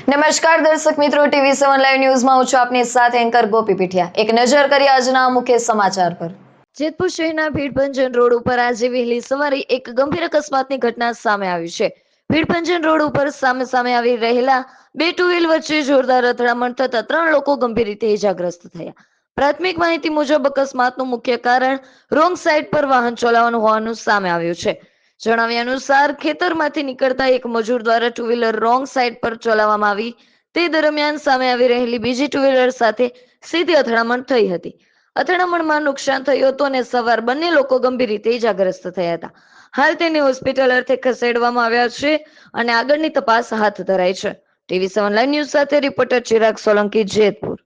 નમસ્કાર દર્શક મિત્રો, TV7 લાઈવ ન્યૂઝમાં હું છું આપની સાથે એન્કર ગોપી પીઠિયા। એક નજર કરી આજના મુખ્ય સમાચાર પર। જેતપુર શહેરના ભીડભંજન રોડ ઉપર આજે વહેલી સવારે એક ગંભીર અકસ્માતની ઘટના સામે આવી છે। ભીડભંજન રોડ ઉપર સામે આવી રહેલા બે ટુ વ્હીલ વચ્ચે જોરદાર અથડામણ થતા 3 લોકો ગંભીર રીતે ઇજાગ્રસ્ત થયા। પ્રાથમિક માહિતી મુજબ અકસ્માતનું મુખ્ય કારણ રોંગ સાઈડ પર વાહન ચલાવવાનું હોવાનું સામે આવ્યું છે। જણાવ્યા અનુસાર ખેતરમાંથી નીકળતા એક મજૂર દ્વારા ટુ વ્હીલર રોંગ સાઈડ પર ચલાવવામાં આવી તે દરમિયાન સામે આવી રહેલી બીજી ટુ વ્હીલર સાથે સીધી અથડામણ થઈ હતી। અથડામણમાં નુકસાન થયું હતું અને સવાર બંને લોકો ગંભીર રીતે ઇજાગ્રસ્ત થયા હતા। હાલ તેને હોસ્પિટલ અર્થે ખસેડવામાં આવ્યા છે અને આગળની તપાસ હાથ ધરાઈ છે। TV7 લાઈવ ન્યૂઝ સાથે રિપોર્ટર ચિરાગ સોલંકી, જેતપુર।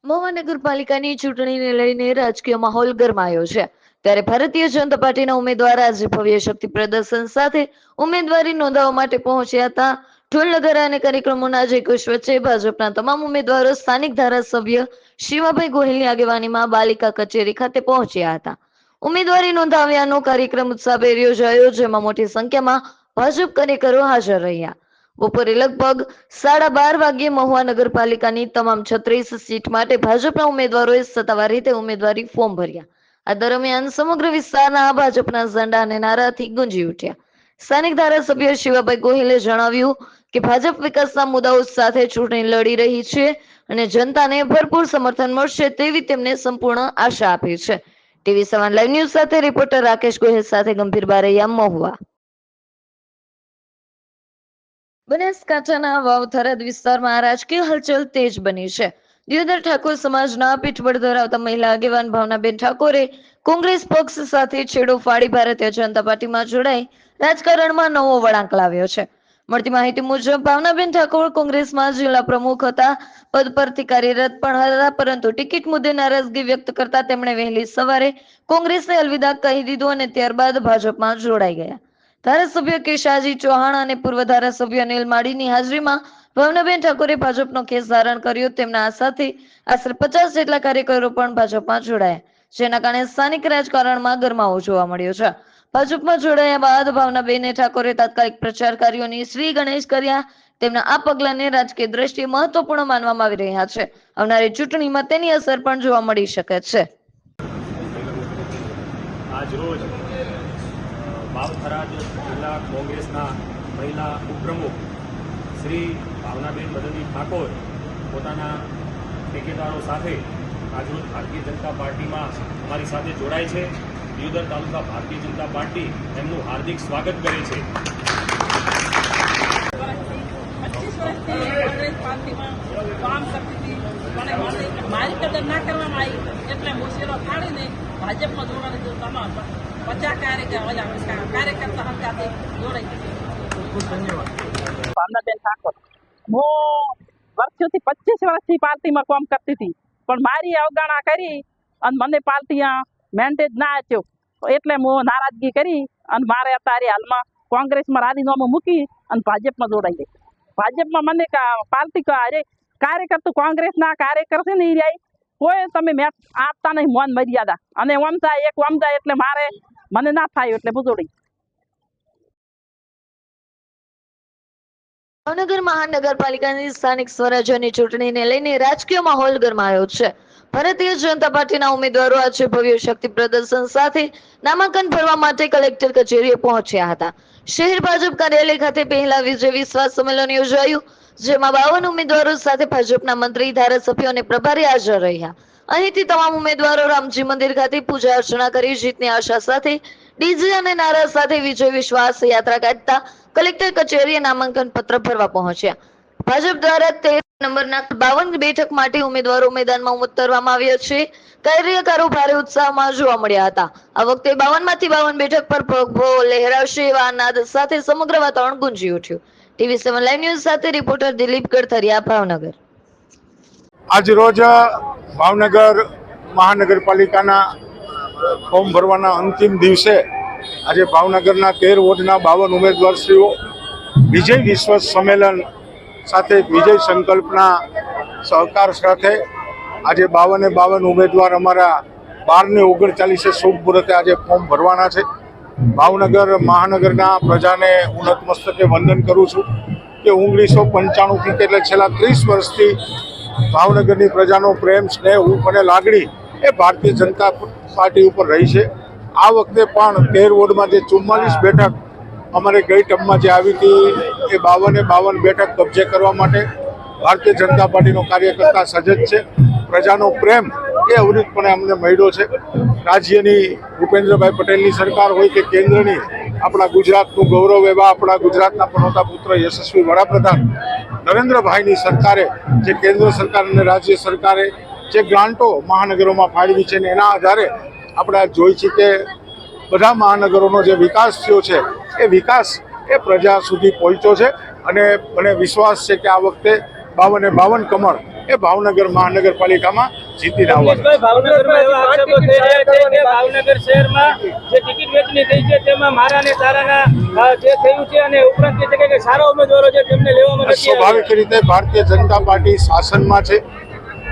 મહુવા નગરપાલિકાની ચૂંટણીને લઈને રાજકીય માહોલ ગરમાયો છે। ત્યારે ભારતીય જનતા પાર્ટીના ઉમેદવાર આજે ભવ્ય શક્તિ પ્રદર્શન સાથે ઉમેદવારી નોંધાવવા માટે પહોંચ્યા હતા। ઢોલ નગારા અને કાર્યક્રમોના જયઘોષ વચ્ચે ભાજપના તમામ ઉમેદવારો સ્થાનિક ધારાસભ્ય શિવાભાઈ ગોહિલની આગેવાનીમાં પાલિકા કચેરી ખાતે પહોંચ્યા હતા। ઉમેદવારી નોંધાવ્યાનો કાર્યક્રમ ઉત્સાહભેર યોજાયો, જેમાં મોટી સંખ્યામાં ભાજપ કાર્યકરો હાજર રહ્યા। બપોરે લગભગ 12:30 વાગ્યે મહુવા નગરપાલિકાની તમામ 36 સીટ માટે ભાજપના ઉમેદવારોએ સત્તાવાર રીતે ઉમેદવારી ફોર્મ ભર્યા। આ દરમિયાન સમગ્ર વિસ્તારના ભાજપના ઝંડા અને નારાથી ગુંજી ઉઠ્યા। સ્થાનિક ધારાસભ્ય શિવાભાઈ ગોહિલે જણાવ્યું કે ભાજપ વિકાસના મુદ્દાઓ સાથે ચૂંટણી લડી રહી છે અને જનતાને ભરપૂર સમર્થન મળશે તેવી તેમને સંપૂર્ણ આશા આપી છે। TV7 લાઈવ ન્યૂઝ સાથે રિપોર્ટર રાકેશ ગોહિલ સાથે ગંભીર બારૈયા, મહુવા। બનાસકાંઠાના વાવ થરાદ વિસ્તારમાં રાજકીય હલચલ તેજ બની છે। દિયોદર ઠાકોર સમાજના પીઠબળ ધરાવતા મહિલા આગેવાન ભાવનાબેન ઠાકોરે કોંગ્રેસ પક્ષ સાથે છેડો ફાડી ભારતીય જનતા પાર્ટીમાં જોડાઈ રાજકારણમાં નવો વળાંક લાવ્યો છે। મળતી માહિતી મુજબ ભાવનાબેન ઠાકોર કોંગ્રેસમાં જિલ્લા પ્રમુખ હતા, પદ પરથી કાર્યરત પણ હતા, પરંતુ ટિકિટ મુદ્દે નારાજગી વ્યક્ત કરતા તેમણે વહેલી સવારે કોંગ્રેસને અલવિદા કહી દીધું અને ત્યારબાદ ભાજપમાં જોડાઈ ગયા। ધારાસભ્ય કેશાજી ચૌહાણ અને પૂર્વ ધારાસભ્ય અનિલ માડીની હાજરીમાં ભાવનાબેન ઠાકોરે ભાજપનો ખેસ ધારણ કર્યો। તેમના સાથે આશરે 50 જેટલા કાર્યકરો પણ ભાજપમાં જોડાયા, જેના કારણે સ્થાનિક રાજકારણમાં ગરમાવો જોવા મળ્યો છે। ભાજપમાં જોડાયા બાદ ભાવનાબેન ઠાકોરે તાત્કાલિક પ્રચાર કાર્યોની શ્રી ગણેશ કર્યા। તેમના આ પગલાને રાજકીય દ્રષ્ટિએ મહત્વપૂર્ણ માનવામાં આવી રહ્યા છે। આવનારી ચૂંટણીમાં તેની અસર પણ જોવા મળી શકે છે। આજરોજ વાવ થરાદ જિલ્લા કોંગ્રેસના મહિલા ઉપપ્રમુખ શ્રી ભાવનાબેન મદનજી ઠાકોર પોતાના ટેકેદારો સાથે આજરોજ ભારતીય જનતા પાર્ટીમાં અમારી સાથે જોડાય છે। દિયોદર તાલુકા ભારતીય જનતા પાર્ટી એમનું હાર્દિક સ્વાગત કરે છે। કામ કરતી હતી પણ મારી કદર ના કરવામાં આવી એટલે મુશ્કેલો કાઢીને ભાજપમાં જોડાણી જો તમામ 50 કાર્યકર્તા હમણાં જોડાઈ ખૂબ ધન્યવાદ। ભાવનાબેન ઠાકોર, હું વર્ષોથી 25 વર્ષથી પાર્ટીમાં કામ કરતી હતી, પણ મારી અવગણના કરી અને મને પાર્ટી મેન્ડેટ ના આપ્યો એટલે હું નારાજગી કરી અને મારે અત્યારે હાલમાં કોંગ્રેસમાં રાજીનામું મૂકી અને ભાજપમાં જોડાઈ ગઈ। ભાજપમાં મને પાર્ટી કાર્યકર્તા કોંગ્રેસના કાર્યકર છે ને એ કોઈ તમે મેં આપતા નહીં મોન મર્યાદા અને ઓમતા એક ઓમતા એટલે મને ના થાય એટલે હું જોડી। ભાવનગર મહાનગરપાલિકાની સ્થાનિક સ્વરાજ્યની ચૂંટણીને લઈને રાજકીય માહોલ ગરમાયો છે। ભારતીય જનતા પાર્ટીના ઉમેદવારો આજે ભવ્ય શક્તિ પ્રદર્શન સાથે નામાંકન ભરવા માટે કલેક્ટર કચેરીએ પહોંચ્યા હતા। શહેર ભાજપ કાર્યાલય ખાતે પહેલા વિજય વિશ્વાસ સંમેલન યોજાયું, જેમાં 52 ઉમેદવારો સાથે ભાજપના મંત્રી, ધારાસભ્યો અને પ્રભારી હાજર રહ્યા। અહીંથી તમામ ઉમેદવારો રામજી મંદિર ખાતે પૂજા અર્ચના કરી જીતની આશા સાથે ડીજે અને નારા સાથે વિજય વિશ્વાસ યાત્રા કાઢતા કલેક્ટર કચેરીએ નામાંકન પત્ર ભરવા પહોંચ્યા। ભાજપ દ્વારા 13 નંબરના 52 બેઠક માટે ઉમેદવારો મેદાનમાં ઉતરવામાં આવ્યા છે। કાર્યકરો ભારે ઉત્સાહમાં જોવા મળ્યા હતા। આ વખતે 52 માંથી 52 બેઠક પર પગભો લહેરાવશે એવા નાદ સાથે સમગ્ર વાતાવરણ ગુંજી ઉઠ્યું। TV7 લાઈવ ન્યૂઝ સાથે રિપોર્ટર દિલીપ ગડથરિયા, ભાવનગર। આજ રોજ ભાવનગર મહાનગરપાલિકાના ફોર્મ ભરવાના અંતિમ દિવસે આજે ભાવનગરના 13 વોર્ડના 52 ઉમેદવારશ્રીઓ વિજય વિશ્વાસ સંમેલન સાથે વિજય સંકલ્પના સહકાર સાથે આજે 52 ઉમેદવાર અમારા 12 ને 39 શુભ મુહૂર્તે આજે ફોર્મ ભરવાના છે। ભાવનગર મહાનગરના પ્રજાને હું નતમસ્તકે વંદન કરું છું કે 1995થી એટલે છેલ્લા 30 વર્ષથી ભાવનગરની પ્રજાનો પ્રેમ, સ્નેહ, હૂંફ અને લાગણી એ ભારતીય જનતા પાર્ટી ઉપર રહી છે. આ વખતે પણ 13 વોર્ડમાં જે 44 બેઠક અમારે ગઈ ટર્મમાં જે આવી હતી એ 52 બેઠક કબજે કરવા માટે ભારતીય જનતા પાર્ટીનો કાર્યકર્તા સજજ છે. પ્રજાનો પ્રેમ એ અવિરતપણે અમને મળ્યો છે. રાજ્યની ભૂપેન્દ્રભાઈ પટેલની સરકાર હોય કે કેન્દ્રની આપણા ગુજરાતનું ગૌરવ એવા આપણા ગુજરાતના પનોતા પુત્ર યશસ્વી વડાપ્રધાન નરેન્દ્રભાઈની સરકારે જે કેન્દ્ર સરકાર અને રાજ્ય સરકારે જે ગ્રાન્ટો મહાનગરોમાં ફાળવી છે ને એના આધારે આપણે જોઈ છીએ કે બધા મહાનગરોનો જે વિકાસ થયો છે એ વિકાસ એ પ્રજા સુધી પહોંચ્યો છે અને મને વિશ્વાસ છે કે આ વખતે 52 કમળ એ ભાવનગર મહાનગરપાલિકામાં જીતીને આવવાના. ભાવનગરમાં એવા આક્ષેપો થઈ રહ્યા છે કે ભાવનગર શહેરમાં જે ટિકિટ વેચણી થઈ છે તેમાં મારા ને તારાના જે થયું છે અને ઉપરાંત કહે છે કે સારા ઉમેદવારો છે તેમને લેવામાં નથી આવ્યા. સ્વાભાવિક રીતે ભારતીય જનતા પાર્ટી શાસનમાં છે,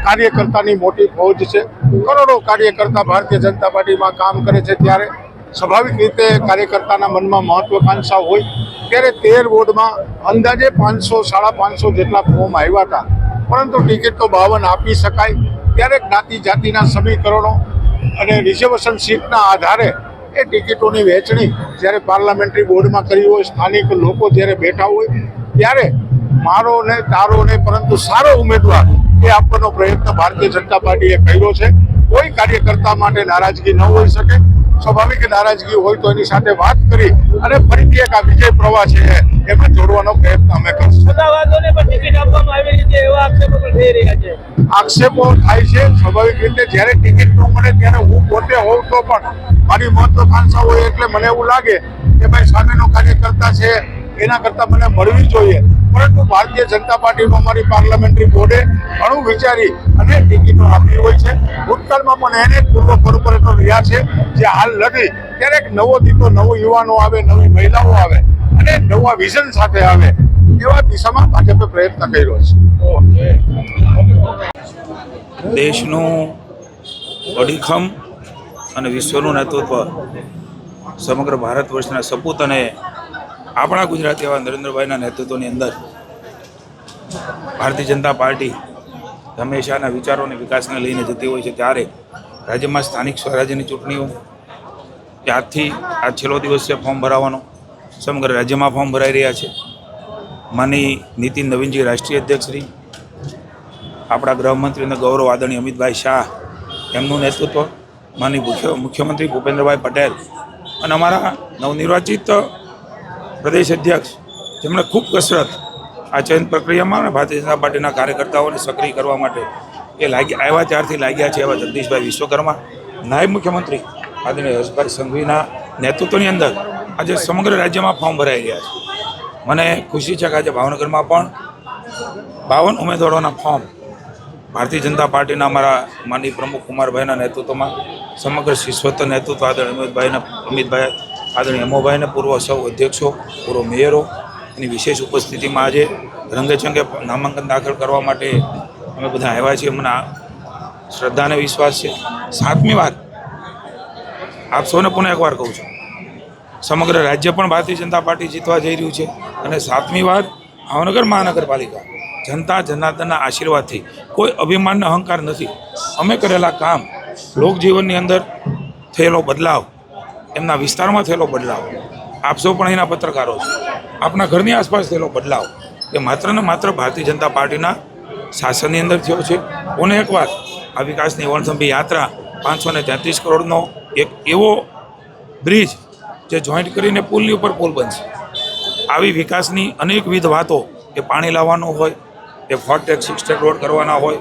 કાર્યકર્તાની મોટી ફૌજ છે, કરોડો કાર્યકર્તા ભારતીય જનતા પાર્ટીમાં કામ કરે છે. ત્યારે સ્વાભાવિક રીતે કાર્યકર્તાના મનમાં મહત્વાકાંક્ષા હોય. ત્યારે 13 વોર્ડમાં અંદાજે 500-550 જેટલા ફોર્મ આવ્યા હતા, પરંતુ ટિકિટ તો 52 આપી શકાય. ત્યારે જ્ઞાતિ જાતિના સમીકરણો અને રિઝર્વેશન સીટના આધારે એ ટિકિટોની વહેંચણી જ્યારે પાર્લામેન્ટરી બોર્ડમાં કરી હોય, સ્થાનિક લોકો જ્યારે બેઠા હોય, ત્યારે મારો ને તારો ને પરંતુ સારો ઉમેદવાર એ આપવાનો પ્રયત્ન ભારતીય જનતા પાર્ટીએ કર્યો છે. કોઈ કાર્યકર્તા માટે નારાજગી ન હોઈ શકે. સ્વાભાવિક નારાજગી હોય તો એની સાથે વાત કરી અને ફરીથી એક આ વિજય પ્રવાહ છે એમાં જોડવાનો પ્રયત્ન અમે કરીશું. સત્તાવાદોને પણ ટિકિટ આપવામાં આવી રીતે એવા આક્ષેપો પણ થઈ રહ્યા છે. આક્ષેપો થાય છે સ્વાભાવિક રીતે. જ્યારે ટિકિટ ન મળે ત્યારે હું પોતે હોઉં તો પણ મારી મહત્વાકાંક્ષા હોય એટલે મને એવું લાગે કે ભાઈ સામેનો કાર્યકર્તા છે એના કરતાં મને મળવી જોઈએ. પરંતુ ભારતીય જનતા પાર્ટીમાં અમારી પાર્લામેન્ટરી બોર્ડે ઘણું વિચારી અને ટિકિટો આપી હોય છે. ભૂતકાળમાં પણ એને પૂર્વ કોર્પોરેટર રહ્યા છે જે હાલ નથી. ત્યારે એક નવો દીકરો, નવો યુવાનો આવે, નવી મહિલાઓ આવે અને નવા વિઝન સાથે આવે એવા દિશામાં ભાજપે પ્રયત્ન કર્યો છે. દેશનું અડીખમ અને વિશ્વનું નેતૃત્વ સમગ્ર ભારત વર્ષના સપૂત અને આપણા ગુજરાત એવા નરેન્દ્રભાઈના નેતૃત્વની અંદર ભારતીય જનતા પાર્ટી હંમેશાના વિચારો અને વિકાસને લઈને જતી હોય છે. ત્યારે રાજ્યમાં સ્થાનિક સ્વરાજ્યની ચૂંટણીઓ ત્યારથી આ છેલ્લો દિવસ છે ફોર્મ ભરાવાનો. સમગ્ર રાજ્યમાં ફોર્મ ભરાઈ રહ્યા છે. માની નીતિન નવીનજી રાષ્ટ્રીય અધ્યક્ષશ્રી, આપણા ગૃહમંત્રી અને ગૌરવ આદરણીય અમિતભાઈ શાહ એમનું નેતૃત્વ, માની મુખ્યમંત્રી ભૂપેન્દ્રભાઈ પટેલ અને અમારા નવનિર્વાચિત પ્રદેશ અધ્યક્ષ જેમણે ખૂબ કસરત આ ચયન પ્રક્રિયામાં અને ભારતીય જનતા પાર્ટીના કાર્યકર્તાઓને સક્રિય કરવા માટે એ આવ્યા ત્યારથી લાગ્યા છે એવા જગદીશભાઈ વિશ્વકર્મા, નાયબ મુખ્યમંત્રી આદરણીય હર્ષભાઈ સંઘવીના નેતૃત્વની અંદર આજે સમગ્ર રાજ્યમાં ફોર્મ ભરાઈ રહ્યા છે. મને ખુશી છે કે આજે ભાવનગરમાં પણ 52 ઉમેદવારોના ફોર્મ ભારતીય જનતા પાર્ટીના અમારા માનનીય પ્રમુખ કુમારભાઈના નેતૃત્વમાં સમગ્ર શિસ્વત નેતૃત્વ આદરણીય અમિતભાઈ આદરણીય અમોભાઈને, પૂર્વ સૌ અધ્યક્ષો, પૂર્વ મેયરો એની વિશેષ ઉપસ્થિતિમાં આજે રંગેચંગે નામાંકન દાખલ કરવા માટે અમે બધા આવ્યા છીએ. મને શ્રદ્ધા અને વિશ્વાસ છે 7મી વાર આપ સૌને પુનઃ એકવાર કહું છું, સમગ્ર રાજ્ય પણ ભારતીય જનતા પાર્ટી જીતવા જઈ રહ્યું છે અને 7મી વાર ભાવનગર મહાનગરપાલિકા જનતા જનાર્દનના આશીર્વાદથી, કોઈ અભિમાનનો અહંકાર નથી. અમે કરેલા કામ, લોકજીવનની અંદર થયેલો બદલાવ, એમના વિસ્તારમાં થયેલો બદલાવ, આપ સૌ પણ અહીંના પત્રકારો છો, આપના ઘરની આસપાસ થયેલો બદલાવ એ માત્ર ને માત્ર ભારતીય જનતા પાર્ટીના શાસનની અંદર થયો છે. કોને એકવાર આ વિકાસની વણથંભી યાત્રા 533 કરોડનો એક એવો બ્રિજ જે જોઈન્ટ કરીને પુલની ઉપર પુલ બનશે. આવી વિકાસની અનેકવિધ વાતો, એ પાણી લાવવાનો હોય, એ ફોર્ટેક 6 સ્ટેટ રોડ કરવાના હોય,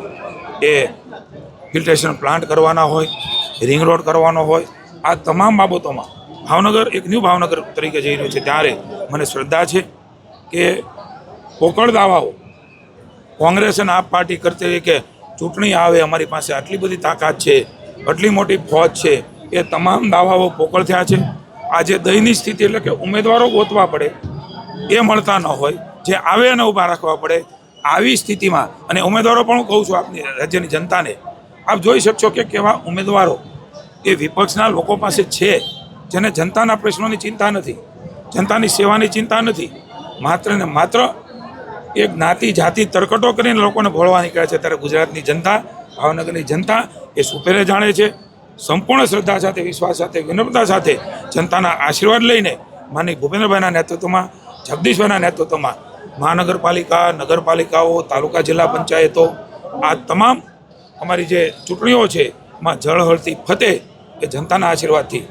એ ફિલ્ટ્રેશન પ્લાન્ટ કરવાના હોય, રિંગ રોડ કરવાનો હોય, આ તમામ બાબતોમાં ભાવનગર એક ન્યૂ ભાવનગર તરીકે જઈ રહ્યું છે. ત્યારે મને શ્રદ્ધા છે કે પોકળ દાવાઓ કોંગ્રેસ અને આપ પાર્ટી કરતી હોય કે ચૂંટણી આવે અમારી પાસે આટલી બધી તાકાત છે, આટલી મોટી ફોજ છે, એ તમામ દાવાઓ પોકળ થયા છે. આજે દયની સ્થિતિ એટલે કે ઉમેદવારો ગોતવા પડે એ મળતા ન હોય, જે આવે એને ઊભા રાખવા પડે. આવી સ્થિતિમાં અને ઉમેદવારો પણ હું કહું છું આપની રાજ્યની જનતાને, આપ જોઈ શકશો કે કેવા ઉમેદવારો એ વિપક્ષના લોકો પાસે છે. જેને જનતાના પ્રશ્નોની ચિંતા નથી, જનતાની સેવાની ચિંતા નથી, માત્ર ને માત્ર એક જ્ઞાતિ જાતિ તરકટો કરીને લોકોને ભોળવા નીકળે છે, ત્યારે ગુજરાતની જનતા, ભાવનગરની જનતા એ સુપેરે જાણે છે. સંપૂર્ણ શ્રદ્ધા સાથે, વિશ્વાસ સાથે, વિનમ્રતા સાથે જનતાના આશીર્વાદ લઈને માનનીય ભૂપેન્દ્રભાઈના નેતૃત્વમાં, જગદીશભાઈના નેતૃત્વમાં મહાનગરપાલિકા, નગરપાલિકાઓ, તાલુકા જિલ્લા પંચાયતો, આ તમામ અમારી જે ચૂંટણીઓ છે એમાં જળહળતી ફતે એ જનતાના આશીર્વાદથી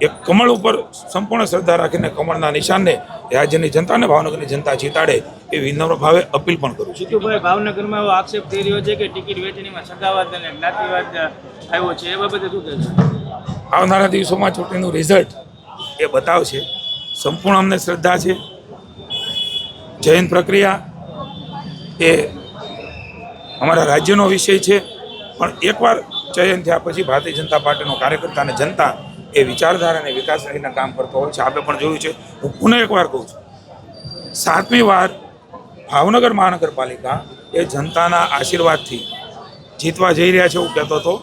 એક કમળ ઉપર સંપૂર્ણ શ્રદ્ધા રાખીને કમળના નિશાનને રાજ્યની જનતાને, ભાવનગરની જનતા જીતાડે એ વિનમ્ર ભાવે અપીલ પણ કરું છું. જીતુભાઈ, ભાવનગરમાં એવો આક્ષેપ થઈ રહ્યો છે કે ટિકિટ વહેંચણીમાં સગાવાદ અને જ્ઞાતિવાદ આવ્યો છે, એ બાબતે શું કહેશો? આવનારા દિવસોમાં ચૂંટણીનું રિઝલ્ટ એ બતાવશે. સંપૂર્ણ અમને શ્રદ્ધા છે. ચયન પ્રક્રિયા એ અમારા રાજ્યનો વિષય છે, પણ એકવાર ચયન થયા પછી ભારતીય જનતા પાર્ટીનો કાર્યકર્તા અને જનતા એ વિચારધારા અને વિકાસ લઈને કામ કરતો હોય છે. આપણે પણ જોયું છે. હું પુનઃ એકવાર કહું છું, 7મી વાર ભાવનગર મહાનગરપાલિકા એ જનતાના આશીર્વાદથી જીતવા જઈ રહ્યા છે એવું કહેતો હતો.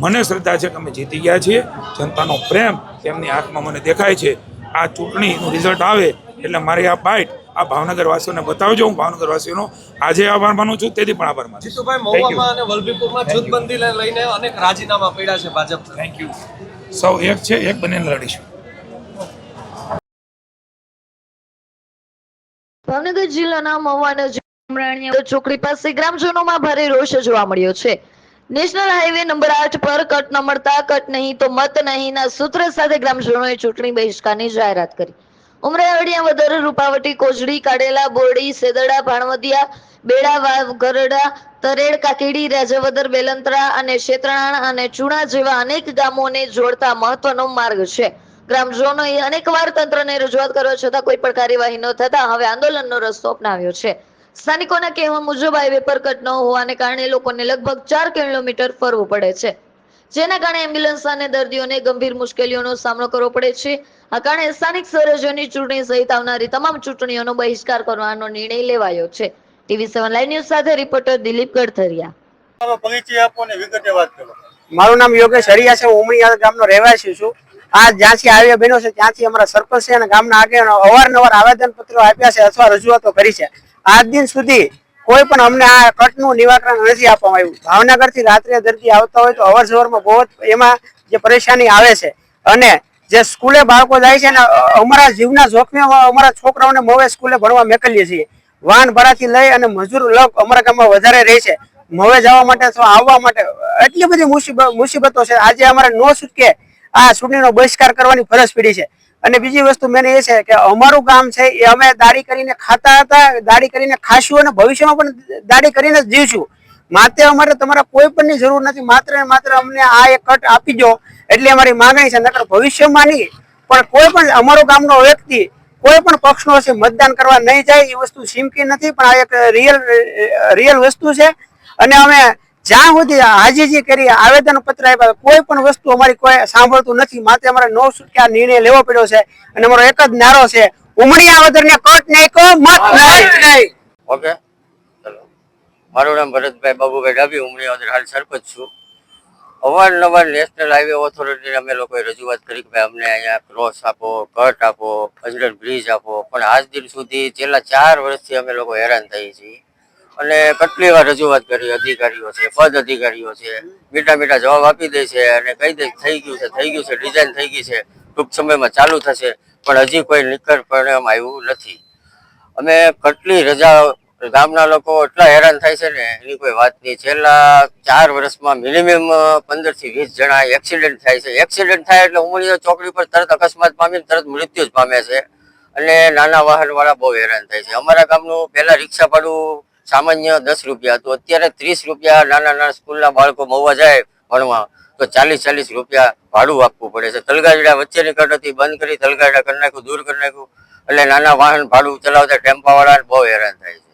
મને શ્રદ્ધા છે કે અમે જીતી ગયા છીએ. જનતાનો પ્રેમ એમની આંખમાં મને દેખાય છે. આ ચૂંટણીનું રિઝલ્ટ આવે એટલે મારી આ બાઇટ આ ભાવનગરવાસીઓને બતાવજો. હું ભાવનગરવાસીઓનો આજે આભાર માનું છું, તેથી પણ આભાર માનું છું. જીતુભાઈ, મહુવામાં અને વલભીપુરમાં જૂથબંધીને લઈને અનેક રાજીનામા પડ્યા છે ભાજપ. Thank you. સૌ એક છે, એક બનીને લડીશું. ભાવનગર જિલ્લાના મહુવા નજીક ઉમરાણીયા ચોકડી પાસે ગ્રામજનોમાં ભારે રોષ જોવા મળ્યો છે. નેશનલ હાઈવે નંબર 8 પર કટ ન મળતા કટ નહીં તો મત નહીંના સૂત્ર સાથે ગ્રામજનોએ ચૂંટણી બહિષ્કારની જાહેરાત કરી. ઉમરાણીયા વદર, રૂપાવટી, કોજડી, કાડેલા, બોરડી, સેદડા, ભાણવદિયા, બેડા, વાવ, ગરડા, તરેડ, કાકેડી, રાજાવદર, બેલંત્રા અને શેત્રણાણ અને ચૂણા જેવા અનેક ગામોને જોડતા મહત્વનો માર્ગ છે. ગ્રામજનોએ અનેકવાર તંત્રને રજૂઆત કરવા છતાં કોઈ પણ કાર્યવાહી ન થતા હવે આંદોલનનો રસ્તો અપનાવ્યો છે. સ્થાનિકોના કહેવા મુજબ હાઈવે પર કટ ન હોવાને કારણે લોકોને લગભગ 4 કિલોમીટર ફરવું પડે છે, જેના કારણે એમ્બ્યુલન્સ અને દર્દીઓને ગંભીર મુશ્કેલીઓનો સામનો કરવો પડે છે. આ કારણે સ્થાનિક સ્વરાજ્યની ચૂંટણી સહિત આવનારી તમામ ચૂંટણીઓનો બહિષ્કાર કરવાનો નિર્ણય લેવાયો છે. TV7 લાઈવ ન્યૂઝ સાથે રિપોર્ટર દિલીપ ગડથરિયા. મારું નામ યોગેશ હરિયા છે. હું ઉમરીયા ગામનો રહેવાસી છું. આ જ્યાંથી હાઈવે બન્યો છે ત્યાંથી અમારા સરપંચ છે અને ગામના આગેવાનો અવારનવાર આવેદન પત્રો આપ્યા છે અથવા રજૂઆતો કરી છે. આજ દિન સુધી કોઈ પણ અમને આ કટનું નિવારણ નથી આપવામાં આવ્યું. ભાવનગરથી રાત્રે દર્દી આવતા હોય તો અવર જવરમાં બહુ એમાં જે પરેશાની આવે છે અને જે સ્કૂલે બાળકો જાય છે ને અમારા જીવના જોખમે અમારા છોકરાઓને મોવે સ્કૂલે ભણવા મોકલીએ છીએ. વાહન ભાડાથી લઈ અને મજૂર લોક અમારા ગામમાં વધારે રહે છે. મોવે જવા માટે અથવા આવવા માટે એટલી બધી મુસીબતો છે. આજે અમારે નો છૂટકે આ ચૂંટણીનો બહિષ્કાર કરવાની ફરજ પડી છે. અને બીજી વસ્તુ મેં એ છે કે અમારું ગામ છે એ અમે દાડી કરીને ખાતા હતા, દાડી કરીને ખાશું અને ભવિષ્યમાં પણ દાડી કરીને જ જીવશું. માટે અમારે તમારા કોઈ પણની જરૂર નથી. માત્ર ને માત્ર અમને આ એક કટ આપી દો એટલી અમારી માંગણી છે. નકર ભવિષ્યમાં નહીં પણ કોઈ પણ અમારો ગામનો વ્યક્તિ કોઈ પણ પક્ષનો છે મતદાન કરવા નહીં જાય એ વસ્તુ સિમકી નથી, પણ આ એક રિયલ વસ્તુ છે. અને અમે જ્યાં સુધી હાજીજી કરી આવેદન પત્ર આપ્યા કોઈ પણ વસ્તુ અમારી કોઈ સાંભળતું નથી. માટે અમારે નો છૂટકે આ નિર્ણય લેવો પડ્યો છે અને અમારો એક જ નારો છે, ઉમરીયા વદરને કટ નહીં કો મત નહીં. ઓકે, ચલો. મારું નામ ભરતભાઈ બાબુભાઈ ડાબી, ઉમરીયા વદર હાલ સરપંચ છું. અવારનવાર નેશનલ હાઈવે ઓથોરિટીને અમે લોકોએ રજૂઆત કરી કે અમને અહીંયા ક્રોસ આપો, કટ આપો, અજરલ બ્રિજ આપો, પણ આજ દિન સુધી છેલ્લા 4 વર્ષથી અમે લોકો હેરાન થઈએ છીએ. અને કેટલી વાર રજૂઆત કરી, અધિકારીઓ છે, પદ અધિકારીઓ છે, મીઠા જવાબ આપી દે છે અને કહી દે થઈ ગયું છે, ડિઝાઇન થઈ ગઈ છે, ટૂંક સમયમાં ચાલુ થશે, પણ હજી કોઈ નિકટ પરિણામ આવ્યું નથી. અમે કેટલી રજા ગામના લોકો એટલા હેરાન થાય છે ને એની કોઈ વાત નહીં. છેલ્લા 4 વર્ષમાં મિનિમમ 15 થી 20 જણા એક્સિડન્ટ થાય છે. એક્સિડન્ટ થાય એટલે ઉમરીયા ચોકડી પર તરત અકસ્માત પામીને તરત મૃત્યુ જ પામે છે અને નાના વાહનવાળા બહુ હેરાન થાય છે. અમારા ગામનું પહેલા રિક્ષા ભાડું સામાન્ય 10 રૂપિયા હતું, અત્યારે 30 રૂપિયા. નાના સ્કૂલના બાળકો મહુવા જાય ભણવા તો 40 રૂપિયા ભાડું આપવું પડે છે. તલગાજડા વચ્ચેની કટ હતી, બંધ કરી તલગાજડા કરી નાખ્યું, દૂર કરી નાખ્યું. એટલે નાના વાહન ભાડું ચલાવતા ટેમ્પાવાળા બહુ હેરાન થાય છે.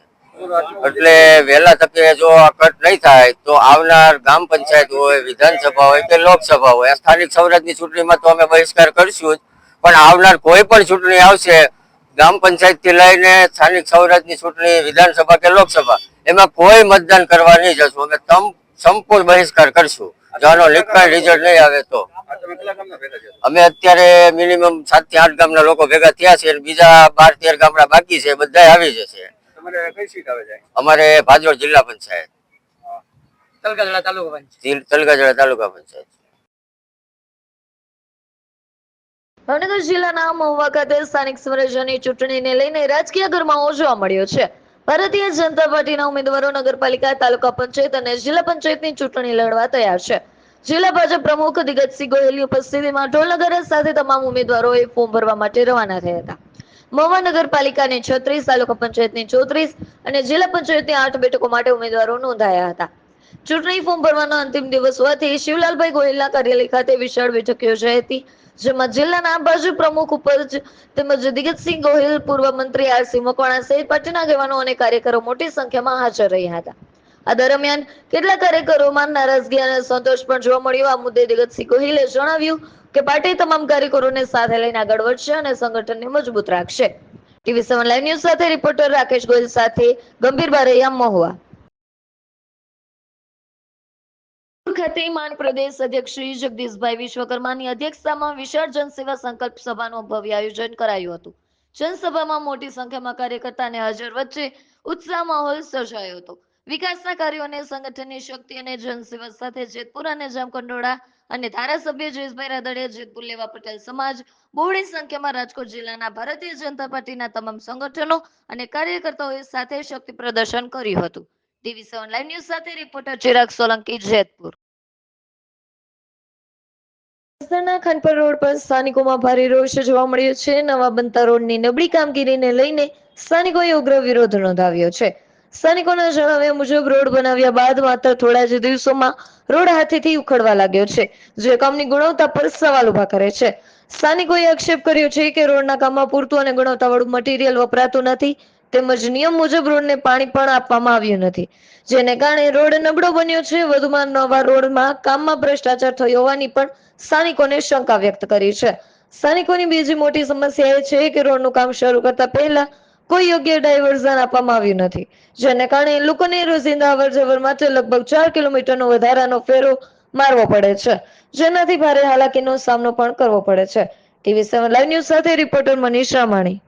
એટલે વહેલા તકે જો આ કટ નહીં થાય તો આવનાર ગ્રામ પંચાયત હોય, વિધાનસભા હોય કે લોકસભા હોય, સ્થાનિક સ્વરાજની ચૂંટણીમાં તો અમે બહિષ્કાર કરીશું જ, પણ આવનાર કોઈ પણ ચૂંટણી આવશે ગ્રામ પંચાયત થી લઈને સ્થાનિક સ્વરાજની ચૂંટણી, વિધાનસભા કે લોકસભા, એમાં કોઈ મતદાન કરવા નહીં જશું. અમે સંપૂર્ણ બહિષ્કાર કરશું. જો આનો રિઝલ્ટ નહીં આવે તો અમે અત્યારે મિનિમમ 7 થી 8 ગામના લોકો ભેગા થયા છે અને બીજા 12-13 ગામડા બાકી છે, બધા આવી જશે. અમારે ભાજોડ જિલ્લા પંચાયત, તલગાજડા તાલુકા પંચાયત. ભાવનગર જિલ્લાના મહુવા ખાતે સ્થાનિક સ્વરાજ્યની ચૂંટણીને લઈને રાજકીય ગરમાવો જોવા મળ્યો છે. ભારતીય જનતા પાર્ટીના ઉમેદવારો નગરપાલિકા, તાલુકા પંચાયત અને જિલ્લા પંચાયતની ચૂંટણી લડવા તૈયાર છે. જિલ્લા ભાજપ પ્રમુખ દિગતસિંહ ગોહિલની ઉપસ્થિતિમાં ઢોલ નગારા સાથે તમામ ઉમેદવારોએ ફોર્મ ભરવા માટે રવાના થયા હતા. મહુવા નગરપાલિકાની 36, તાલુકા પંચાયતની 34 અને જિલ્લા પંચાયતની 8 બેઠકો માટે ઉમેદવારો નોંધાયા હતા. ચૂંટણી ફોર્મ ભરવાનો અંતિમ દિવસ હોવાથી શિવલાલભાઈ ગોહિલના કાર્યાલય ખાતે વિશાળ બેઠક યોજાઈ હતી, જેમાં જિલ્લાના ભાજપ પ્રમુખ ઉપજ તેમજ દિગતસિંહ ગોહિલ, પૂર્વ મંત્રી આરસી મકવાણા સહિત પાર્ટીના આગેવાનો અને કાર્યકરો મોટી સંખ્યામાં હાજર રહ્યા હતા. આ દરમિયાન કેટલાક કાર્યકરોમાં નારાજગી અને સંતોષ પણ જોવા મળ્યો. આ મુદ્દે દિગતસિંહ ગોહિલે જણાવ્યું કે પાર્ટી તમામ કાર્યકરોને સાથે લઈને આગળ વધશે અને સંગઠનને મજબૂત રાખશે. TV7 લાઈવ ન્યૂઝ સાથે રિપોર્ટર રાકેશ ગોહિલ સાથે ગંભીર બારૈયા, મહુવા. ખાતે માંડ પ્રદેશ અધ્યક્ષ શ્રી જગદીશભાઈ વિશ્વકર્માની અધ્યક્ષતામાં વિશાળ જનસેવા સંકલ્પ સભાનું ભવ્ય આયોજન કરાયું હતું. જનસભામાં મોટી સંખ્યામાં કાર્યકર્તાને હાજર વચ્ચે ઉત્સાહ માહોલ સર્જાયો હતો. વિકાસના કાર્યો અને સંગઠનની શક્તિ અને જનસેવા સાથે જેતપુર અને જામકંડોળા અને ધારાસભ્ય જયેશભાઈ રાદડિયા, જેતપુર લેવા પટેલ સમાજ, બહોળી સંખ્યામાં રાજકોટ જિલ્લાના ભારતીય જનતા પાર્ટીના તમામ સંગઠનો અને કાર્યકર્તાઓએ સાથે શક્તિ પ્રદર્શન કર્યું હતું. TV7 લાઈવ ન્યૂઝ સાથે રિપોર્ટર ચિરાગ સોલંકી, જેતપુર. વિસ્તારના ખાનપર રોડ પર સ્થાનિકોમાં ભારે રોષ જોવા મળ્યો છે. નવા બનતા રોડની નબળી કામગીરીને લઈને સ્થાનિકોએ ઉગ્ર વિરોધ નોંધાવ્યો છે. સ્થાનિકોના જણાવ્યા મુજબ રોડ બનાવ્યા બાદ માત્ર થોડા જ દિવસોમાં રોડ હાથેથી ઉખડવા લાગ્યો છે, જે કામની ગુણવત્તા પર સવાલ ઉભા કરે છે. સ્થાનિકોએ આક્ષેપ કર્યો છે કે રોડના કામમાં પૂરતું અને ગુણવત્તાવાળું મટીરીયલ વપરાતું નથી, તેમજ નિયમ મુજબ રોડને પાણી પણ આપવામાં આવ્યું નથી, જેને કારણે રોડ નબળો બન્યો છે. વધુમાં નવા રોડમાં કામમાં ભ્રષ્ટાચાર થયો હોવાની પણ સ્થાનિકોને શંકા વ્યક્ત કરી છે. સ્થાનિકોની બીજી મોટી સમસ્યા એ છે કે રોડનું કામ શરૂ કરતા પહેલા કોઈ યોગ્ય ડાયવર્ઝન આપવામાં આવ્યું નથી, જેને કારણે લોકોને રોજિંદા અવરજવર માટે લગભગ 4 કિલોમીટરનો વધારાનો ફેરો મારવો પડે છે, જેનાથી ભારે હાલાકીનો સામનો પણ કરવો પડે છે. TV7 લાઈવ ન્યૂઝ સાથે રિપોર્ટર મનીષ રામાણી.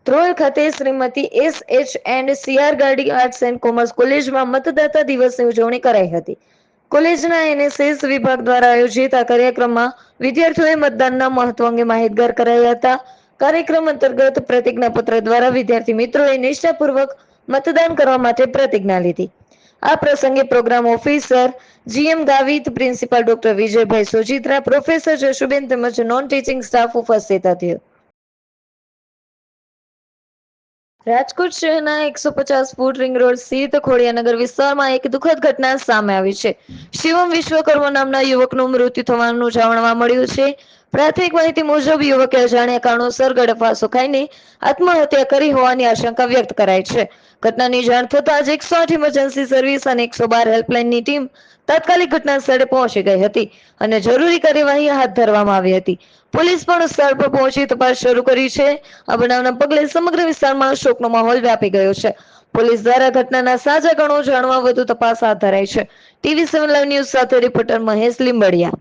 ધ્રોલ ખાતે Shrimati SH&CR Gardi arts and commerce કોલેજમાં મતદાતા દિવસની ઉજવણી કરાઈ હતી. કોલેજના NSS વિભાગ દ્વારા આયોજિત આ કાર્યક્રમમાં વિદ્યાર્થીઓએ મતદાનના મહત્વ અંગે માહિતગાર કરાયા હતા. કાર્યક્રમ અંતર્ગત પ્રતિજ્ઞાપત્ર દ્વારા વિદ્યાર્થી મિત્રોએ નિષ્ઠાપૂર્વક મતદાન કરવા માટે પ્રતિજ્ઞા લીધી. આ પ્રસંગે program officer GM Gavit, principal doctor Vijaybhai Sojitra, professor Jashuben તેમજ નોન ટીચિંગ સ્ટાફ ઉપસ્થિત હતો. રાજકોટ શહેરના 150 ફૂટ રિંગ રોડ સ્થિત ખોડિયાનગર વિસ્તારમાં એક દુઃખદ ઘટના સામે આવી છે. શિવમ વિશ્વકર્મા નામના યુવકનું મૃત્યુ થવાનું જાણવા મળ્યું છે. પ્રાથમિક માહિતી મુજબ યુવકે અજાણ્યા કારણોસર ગળફાંસો ખાઈને આત્મહત્યા કરી હોવાની આશંકા વ્યક્ત કરાઈ છે. ઘટનાની જાણ થતાં જ 108 ઇમરજન્સી સર્વિસ અને 112 હેલ્પલાઇનની ટીમ તાત્કાલિક ઘટના સ્થળે પહોંચી ગઈ હતી અને જરૂરી કાર્યવાહી હાથ ધરવામાં આવી હતી. પોલીસ પણ સ્થળ પર પહોંચી તપાસ શરૂ કરી છે. આ બનાવના પગલે સમગ્ર વિસ્તારમાં શોકનો માહોલ વ્યાપી ગયો છે. પોલીસ દ્વારા ઘટનાના સાચા કારણો જાણવા વધુ તપાસ હાથ ધરાઈ છે. TV7 લાઈવ ન્યૂઝ સાથે રિપોર્ટર મહેશ લીંબડિયા.